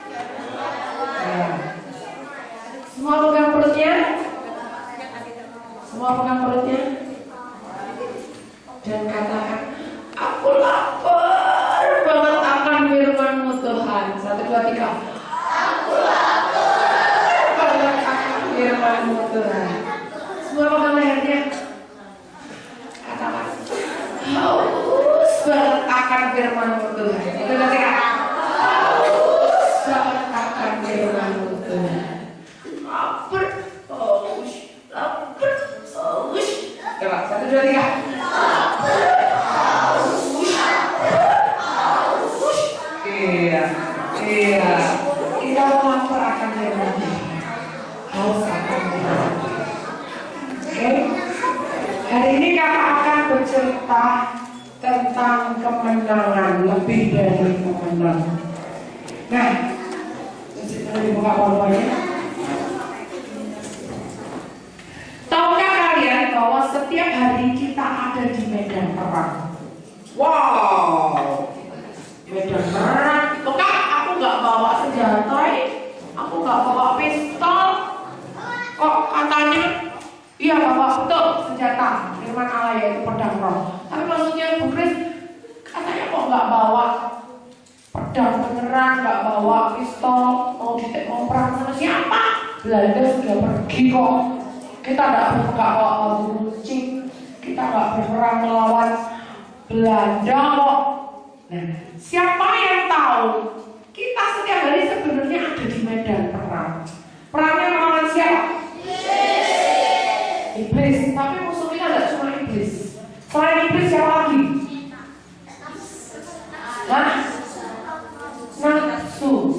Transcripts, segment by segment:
Ya. Semua pegang perutnya. Semua pegang perutnya. Dan katakan, aku lapar banget akan firman-Mu Tuhan. 1, 2, 3. Aku lapar banget akan firman-Mu Tuhan. Semua pegang lehernya. Katakan, haus banget akan firman-Mu Tuhan. 1, 2, 3. Haus banget akan firman-Mu Tuhan. Lapar, haus, lapar, haus. Coba, 1, 2, 3. Iya, kita lapar akan firman Tuhan, haus akan firman Tuhan. Oke, hari ini kakak akan bercerita tentang kemenangan, lebih dari kemenangan. Nah, boleh dibuka powerpointnya. Tahukah kalian bahwa setiap hari kita ada di medan perang? Wow, medan perang. Itu kan aku nggak bawa senjata, aku nggak bawa pistol. Kok katanya iya bawa betul senjata firman Allah yaitu pedang roh. Tapi maksudnya Bu Kris katanya kok nggak bawa pedang beneran, nggak bawa pistol, mau perang sama siapa? Belanda sudah pergi kok. Kita nggak bawa runcing, kita nggak berperang melawan Belanda kok. Nah, siapa yang tahu kita setiap hari sebenarnya ada di medan perang. Perangnya melawan siapa? Iblis. Tapi musuh kita tidak cuma iblis. Selain iblis siapa lagi? Nafsu.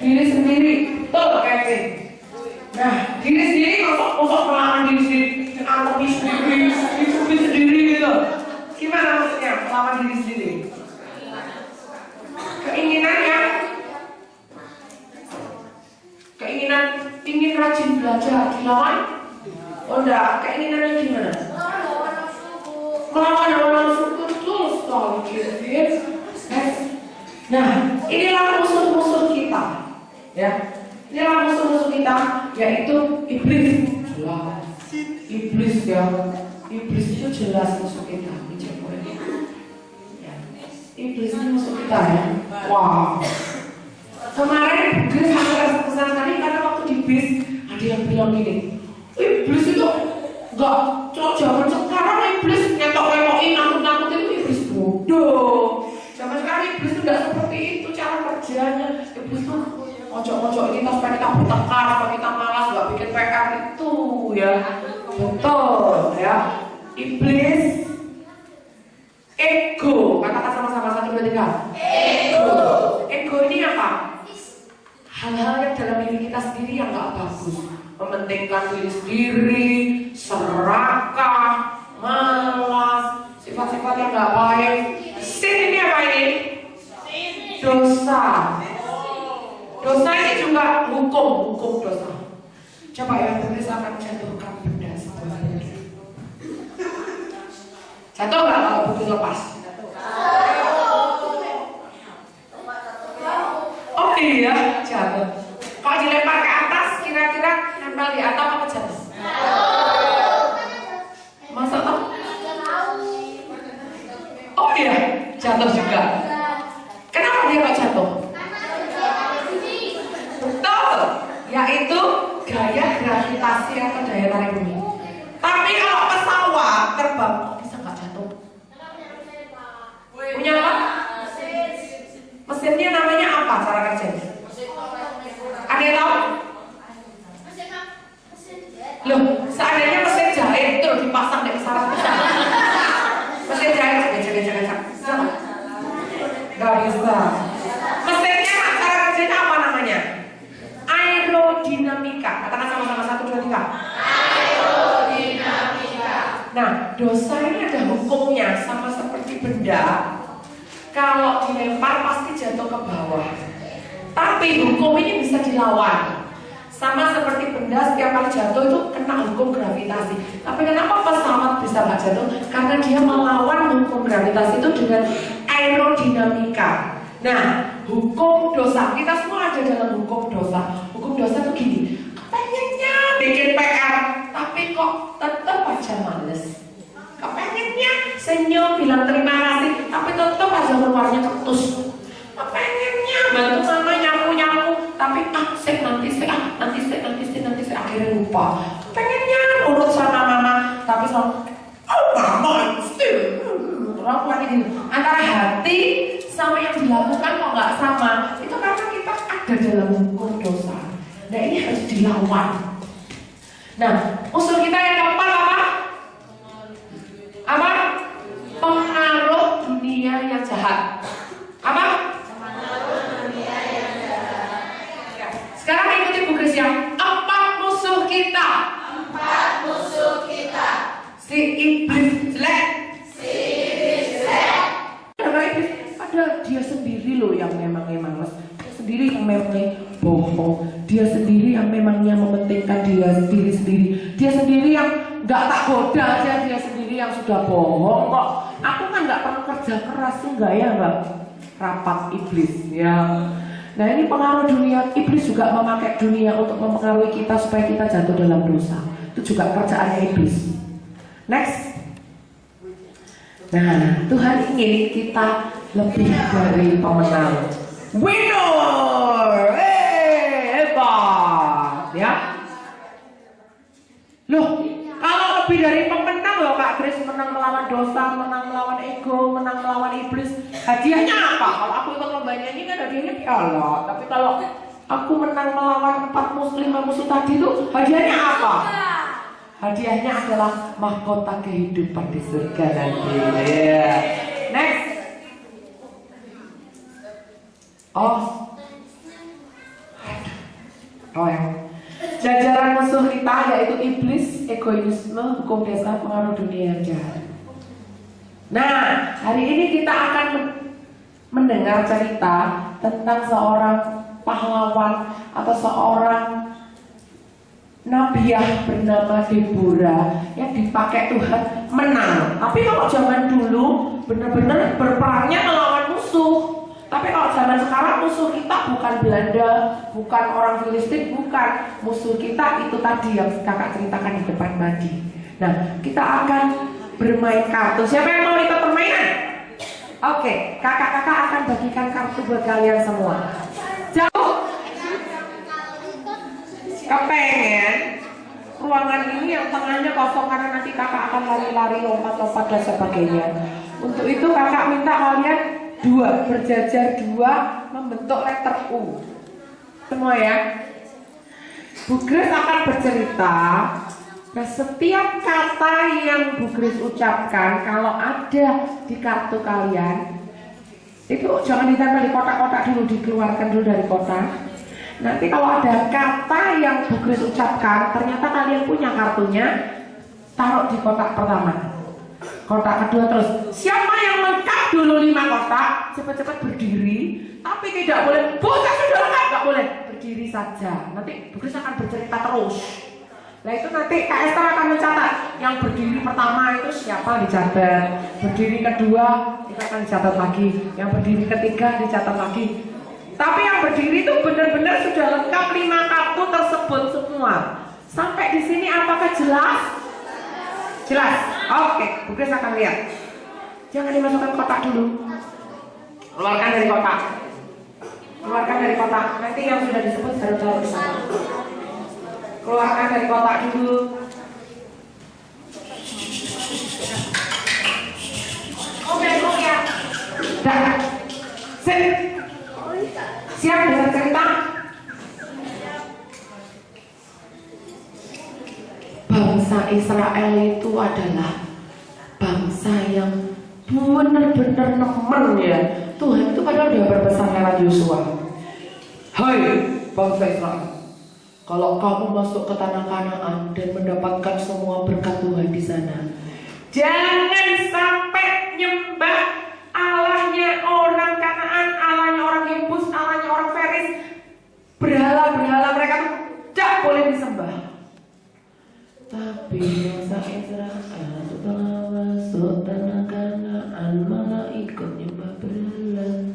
Diri sendiri. Betul Kevin. Nah, diri sendiri kok melawan diri sendiri, anggap diri sendiri gitu. Gimana maksudnya melawan diri sendiri? Keinginan ingin rajin belajar dilawan? Oh enggak, keinginannya gimana? Melawan hawa nafsu betul sekali. Nah, inilah musuh-musuh kita, ya. Inilah musuh-musuh kita, yaitu iblis. Jelas, iblis ya. Iblis itu jelas musuh kita. Iblis ini musuh kita ya. Wow. Kemarin Grace agak kesan sekali karena waktu di bis ada yang bilang gini, iblis itu enggak cocok zaman sekarang. Iblis ngetok-ngetokin, nakut-nakutin itu iblis bodoh. Zaman sekarang iblis itu enggak seperti itu cara kerjanya. Iblis itu mojok-mojok kita supaya kita bertengkar, supaya kita malas, enggak bikin PR itu ya. Betul ya. Iblis ego, katakan sama-sama 1, 2, 3. Ego ini apa? Hal-hal yang dalam diri kita sendiri yang gak bagus. Mementingkan diri sendiri, serakah, malas, sifat-sifat yang gak baik. Sin ini apa ini? Dosa. Dosa ini juga hukum dosa. Coba yang tulis akan jatuhkan benda sebuah benda. Jatuh nggak kalau buku lepas? Oh iya, jatuh. Kalau dilempar ke atas, kira-kira nempel di atap apa jatuh? Masa toh? Oh iya, jatuh juga. Kenapa dia kok jatuh? Betul, yaitu gaya gravitasi atau daya tarik bumi. Tapi kalau pesawat terbang bisa nggak jatuh? Punya apa? Mesinnya namanya apa cara kerjanya? Ada yang tahu? Loh, seandainya mesin jahit terus dipasang di pesawat bisa? Mesin jahit gecek. Nggak bisa. Mesinnya cara kerjanya apa namanya? Aerodinamika. Katakan sama-sama 1, 2, 3. Aerodinamika. Nah, dosa ini ada hukumnya sama seperti benda. Kalau dilempar pasti jatuh ke bawah. Tapi hukum ini bisa dilawan. Sama seperti benda setiap kali jatuh itu kena hukum gravitasi. Tapi kenapa pesawat bisa nggak jatuh? Karena dia melawan hukum gravitasi itu dengan aerodinamika. Nah, hukum dosa. Kita semua ada dalam hukum dosa. Hukum dosa tuh gini, kepengennya bikin PR, tapi kok tetap aja males. Kepengennya senyum, bilang terima kasih, tapi tetap aja keluarnya ketus. Kepengennya bantu mama nyapu-nyapu, tapi nanti saya akhirnya lupa. Kepengennya urut sama mama, tapi selalu mama orang lagi gini. Antara hati sama yang dilakukan kok nggak sama. Itu karena kita ada dalam hukum dosa. Nah ini harus dilawan. Nah musuh kita yang keempat apa? Apa? Pengaruh dunia yang jahat. Apa? Pengaruh dunia yang jahat. Sekarang ikuti Bu Kris ya. 4 musuh kita. 4 musuh kita. Si iblis jelek. Padahal dia sendiri loh yang memang mas. Dia sendiri yang memangnya bohong. Dia sendiri yang memangnya mementingkan dia sendiri. Dia sendiri yang nggak tak goda aja. Dia sendiri yang sudah bohong kok. Aku kan nggak perlu kerja keras enggak ya mbak? Rapat iblis ya. Nah ini pengaruh dunia. Iblis juga memakai dunia untuk mempengaruhi kita supaya kita jatuh dalam dosa. Itu juga kerjaannya iblis. Next. Nah, Tuhan ingin kita lebih dari pemenang. Winner! Hebat! Ya. Loh, kalau lebih dari pemenang loh Kak Grace, menang melawan dosa, menang melawan ego, menang melawan iblis. Hadiahnya apa? Kalau aku ikut lomba nyanyi kan hadiahnya piala. Tapi kalau aku menang melawan 5 musuh tadi tuh hadiahnya apa? Hadiahnya adalah mahkota kehidupan di surga nanti. Yeah. Next. Oh ya. Jajaran musuh kita yaitu iblis, egoisme, hukum dasar, pengaruh dunia yang jahat. Nah, hari ini kita akan mendengar cerita tentang seorang pahlawan atau seorang Nabiah bernama Deborah yang dipakai Tuhan menang. Tapi kalau zaman dulu benar-benar berperangnya melawan musuh. Tapi kalau zaman sekarang musuh kita bukan Belanda, bukan orang Filistin, bukan. Musuh kita itu tadi yang kakak ceritakan di depan tadi. Nah, kita akan bermain kartu. Siapa yang mau ikut permainan? Oke, kakak-kakak akan bagikan kartu buat kalian semua. Jauh. Kepengen ruangan ini yang tengahnya kosong karena nanti kakak akan lari-lari, lompat-lompat dan sebagainya. Untuk itu kakak minta kalian berjajar 2 membentuk letter U. Semua ya. Bu Grace akan bercerita. Nah setiap kata yang Bu Grace ucapkan kalau ada di kartu kalian itu jangan ditempel di kotak-kotak dulu, dikeluarkan dulu dari kotak. Nanti kalau ada kata yang Bu Grace ucapkan, ternyata kalian punya kartunya, taruh di kotak pertama. Kotak kedua terus. Siapa yang lengkap dulu 5 kotak, cepat-cepat berdiri. Tapi tidak boleh, saya sudah lengkap, nggak boleh. Berdiri saja. Nanti Bu Grace akan bercerita terus. Nah itu nanti Kak Esther akan mencatat. Yang berdiri pertama itu siapa dicatat. Berdiri kedua itu akan dicatat lagi. Yang berdiri ketiga dicatat lagi. Tapi yang berdiri itu benar-benar sudah lengkap 5 kartu tersebut semua. Sampai di sini apakah jelas? Jelas? Oke, Bu Grace akan lihat. Jangan dimasukkan kotak dulu. Keluarkan dari kotak. Keluarkan dari kotak. Nanti yang sudah disebut baru tahu bersama. Keluarkan dari kotak dulu. Oke, ya. Dah. Sip. Siap dengar cerita? Bangsa Israel itu adalah bangsa yang benar-benar nemen ya. Tuhan itu padahal udah berpesan lewat Yosua. Hai bangsa Israel, kalau kamu masuk ke tanah Kanaan dan mendapatkan semua berkat Tuhan di sana, jangan sampai nyembah Allahnya orang Kanaan, Allahnya orang Yebus, Allahnya orang Feris. Berhala-berhala mereka tuh tidak boleh disembah. Tapi bangsa Israel setelah masuk tanah Kanaan malah ikut nyembah berhala.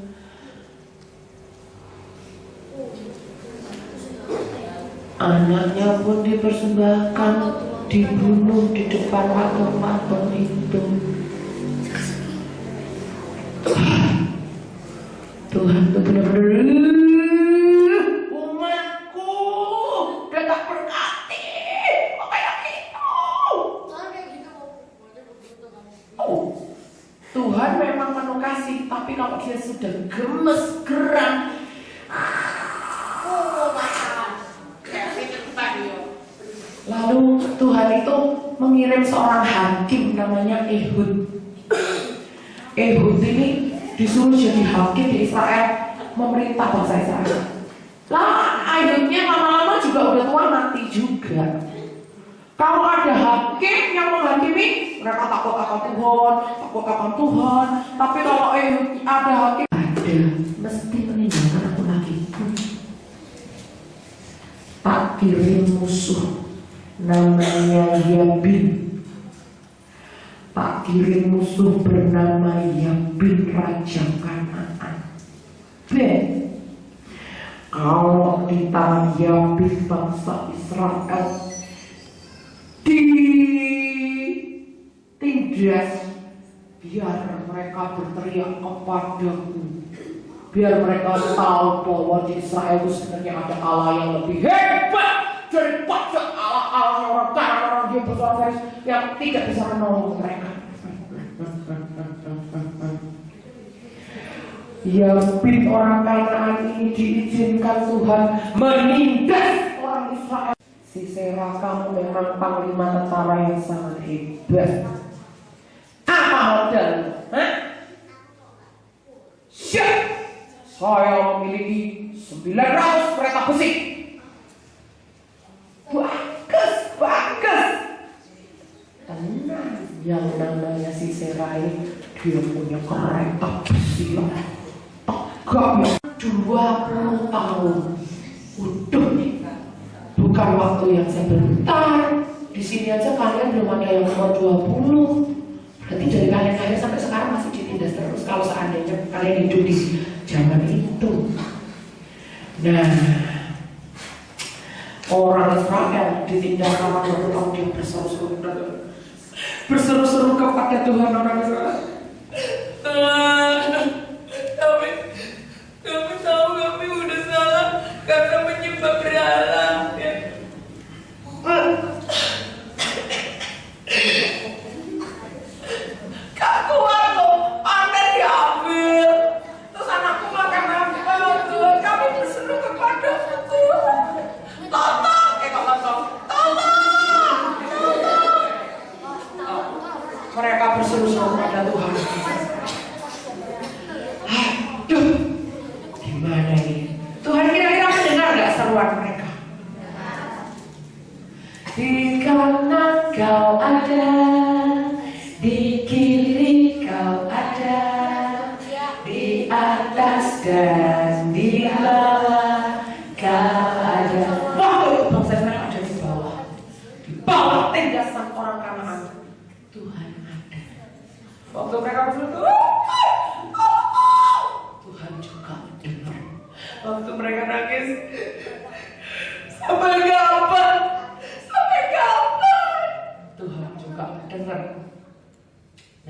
Anaknya pun dipersembahkan, dibunuh di depan patung-patung itu. Tuhan tuh benar-benar umatku udah tak berkati kok kayak gitu. Oh, Tuhan memang penuh kasih, tapi kalau dia sudah gemes, geram, lalu Tuhan itu mengirim seorang hakim namanya Ehud. Ehud ini disuruh jadi hakim di Israel, memerintah bangsa Israel. Lah akhirnya lama-lama juga udah tua, mati juga. Kalau ada hakim yang menghakimi, mereka takut akan Tuhan, takut akan Tuhan. Tapi kalau ada hakim, ada mesti meninggalkan aku lagi. Tak kirim musuh namanya Yabin. Tak kirim musuh bernama Yabin Raja Kanaan. Kalau di tangan Yabin bangsa Israel ditindas, biar mereka berteriak kepadaku, biar mereka tahu bahwa di Israel itu sebenarnya ada Allah yang lebih hebat daripada Allah-Allah orang kanan, orang dia bersuara yang tidak bisa menolong mereka. Yabin orang Kanaan ini diizinkan Tuhan menindas orang Israel. Sisera, kamu memang panglima tentara yang sangat hebat. Apa modal? Siap. Saya memiliki 900 kereta besi. Bagus, bagus. Tenang, yang namanya Sisera ini dia punya kereta besi yang tegak 20 tahun. Udah nih. Bukan waktu yang sebentar. Di sini aja kalian belum ada yang umur 20. Berarti dari kalian sampai sekarang masih ditindas terus. Kalau seandainya kalian hidup di zaman itu. Nah, orang Israel ditindas sama 20 tahun, dia berseru-seru kepada Tuhan orang Israel. Kami tahu kami udah salah karena menyembah berhala. Gak kuat loh, panen diambil. Terus anakku makan apa? Tuhan, kami berseru kepada Tuhan. Tolong, tolong. Mereka berseru-seru kepada Tuhan. Aduh, gimana ini? Tuhan kira-kira mendengar gak seruan mereka? Di kanan kau ada, di kiri kau ada, di atas dan di bawah kau ada. Wah, bangsa Israel ada di bawah. Di bawah tindasan orang Kanaan. Tuhan ada. Waktu mereka berdoa, Tuhan juga dengar. Waktu mereka nangis, sampai kapan? Tuhan juga dengar.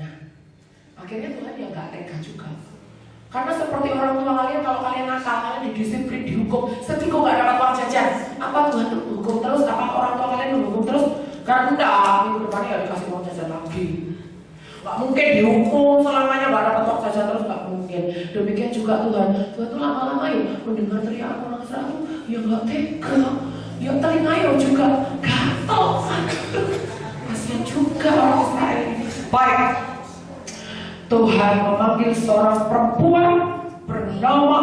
Nah, akhirnya Tuhan ya gak tega juga. Karena seperti orang tua kalian, kalau kalian nakal, kalian didisiplin, dihukum. Sedih kok gak dapat uang jajan. Apa Tuhan hukum terus? Apa orang tua kalian menghukum terus? Karena enggak, minggu depannya gak dikasih uang jajan lagi. Gak mungkin dihukum selamanya gak dapat uang jajan terus, gak mungkin. Demikian juga Tuhan. Tuhan tuh lama-lama ya mendengar teriakan orang Israel, ya gak tega. Ya telinga juga gatel. Kasihan juga orang Israel ini. Baik, Tuhan memanggil seorang perempuan bernama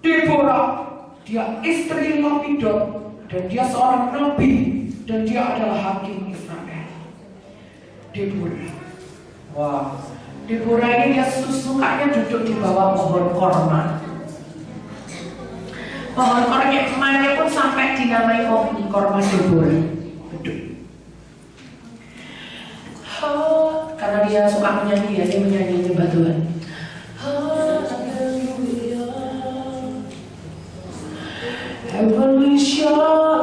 Deborah. Dia istri Lapidot dan dia seorang nabi dan dia adalah hakim Israel. Deborah. Wah, Deborah ini dia sukanya duduk di bawah pohon korma. Pohon kormanya pun sampai dinamai pohon korma Deborah. Duduk. Karena dia suka menyanyi, ya, dia menyanyi nyembah Tuhan. Heavenly shore.